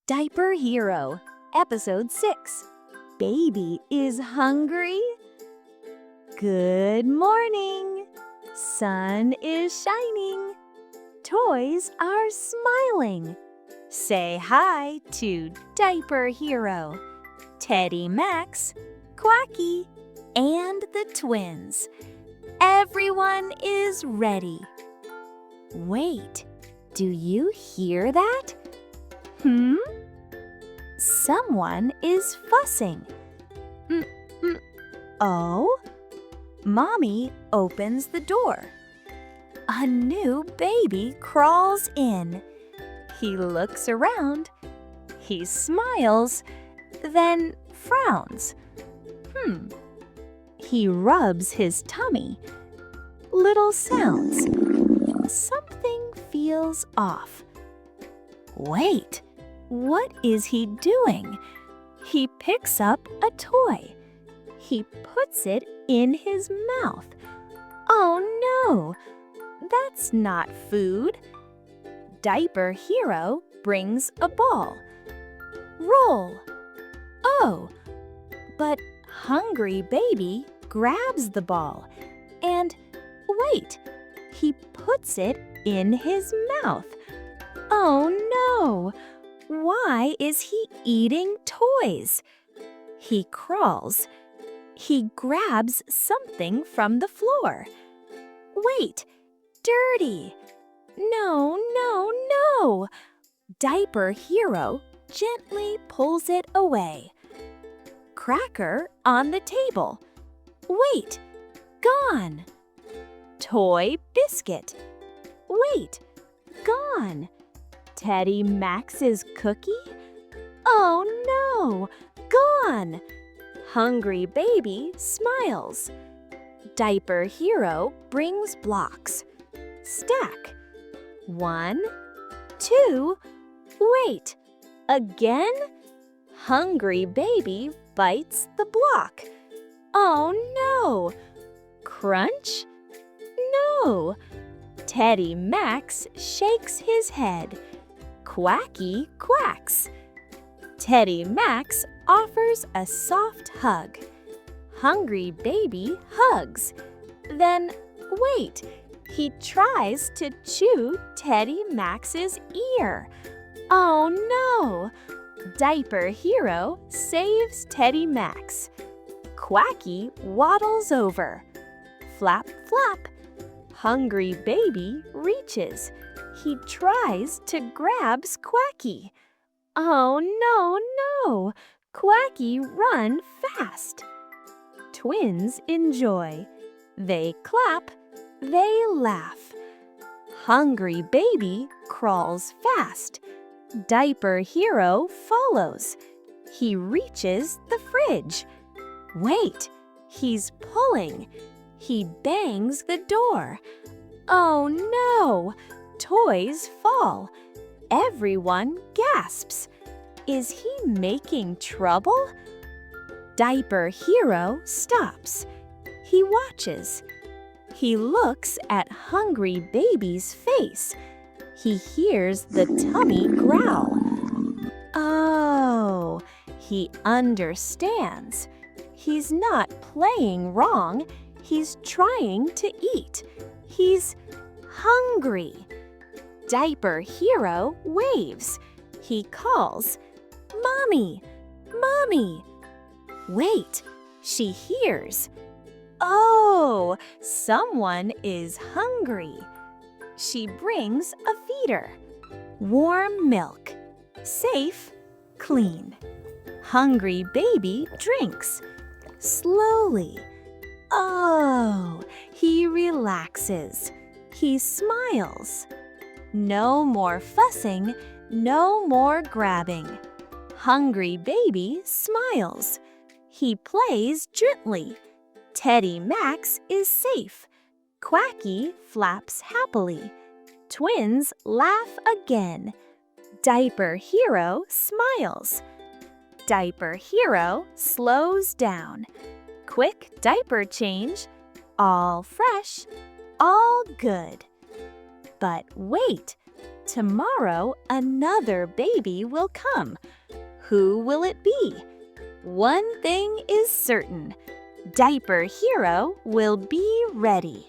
Diaper Hero, Episode 6. Baby is hungry? Good morning. Sun is shining. Toys are smiling. Say hi to Diaper Hero, Teddy Max, Quacky, and the twins. Everyone is ready. Wait, do you hear that? Someone is fussing. Oh? Mommy opens the door. A new baby crawls in. He looks around. He smiles, then frowns. He rubs his tummy. Little sounds. Something feels off. Wait, what is he doing? He picks up a toy. He puts it in his mouth. Oh no, that's not food. Diaper Hero brings a ball. Roll. Oh, but Hungry Baby grabs the ball. And wait, he puts it in his mouth. Oh no! Why is he eating toys? He crawls. He grabs something from the floor. Wait! Dirty! No, no, no! Diaper Hero gently pulls it away. Cracker on the table. Wait! Gone! Toy biscuit. Wait! Gone! Teddy Max's cookie? Oh no! Gone! Hungry Baby smiles. Diaper Hero brings blocks. Stack. 1, 2, wait! Again? Hungry Baby bites the block. Oh no! Crunch? No! Teddy Max shakes his head. Quacky quacks. Teddy Max offers a soft hug. Hungry Baby hugs. Then, wait, he tries to chew Teddy Max's ear. Oh no! Diaper Hero saves Teddy Max. Quacky waddles over. Flap, flap. Hungry Baby reaches. He tries to grab Quacky. Oh no, no! Quacky run fast. Twins enjoy. They clap. They laugh. Hungry Baby crawls fast. Diaper Hero follows. He reaches the fridge. Wait, he's pulling. He bangs the door. Oh no! Toys fall. Everyone gasps. Is he making trouble? Diaper Hero stops. He watches. He looks at Hungry Baby's face. He hears the tummy growl. Oh, he understands. He's not playing wrong. He's trying to eat. He's hungry. Diaper Hero waves. He calls, "Mommy! Mommy!" Wait, she hears. Oh, someone is hungry. She brings a feeder. Warm milk. Safe, clean. Hungry Baby drinks. Slowly. Oh, he relaxes. He smiles. No more fussing, no more grabbing. Hungry Baby smiles. He plays gently. Teddy Max is safe. Quacky flaps happily. Twins laugh again. Diaper Hero smiles. Diaper Hero slows down. Quick diaper change. All fresh, all good. But wait, Tomorrow, another baby will come. Who will it be? One thing is certain. Diaper Hero will be ready.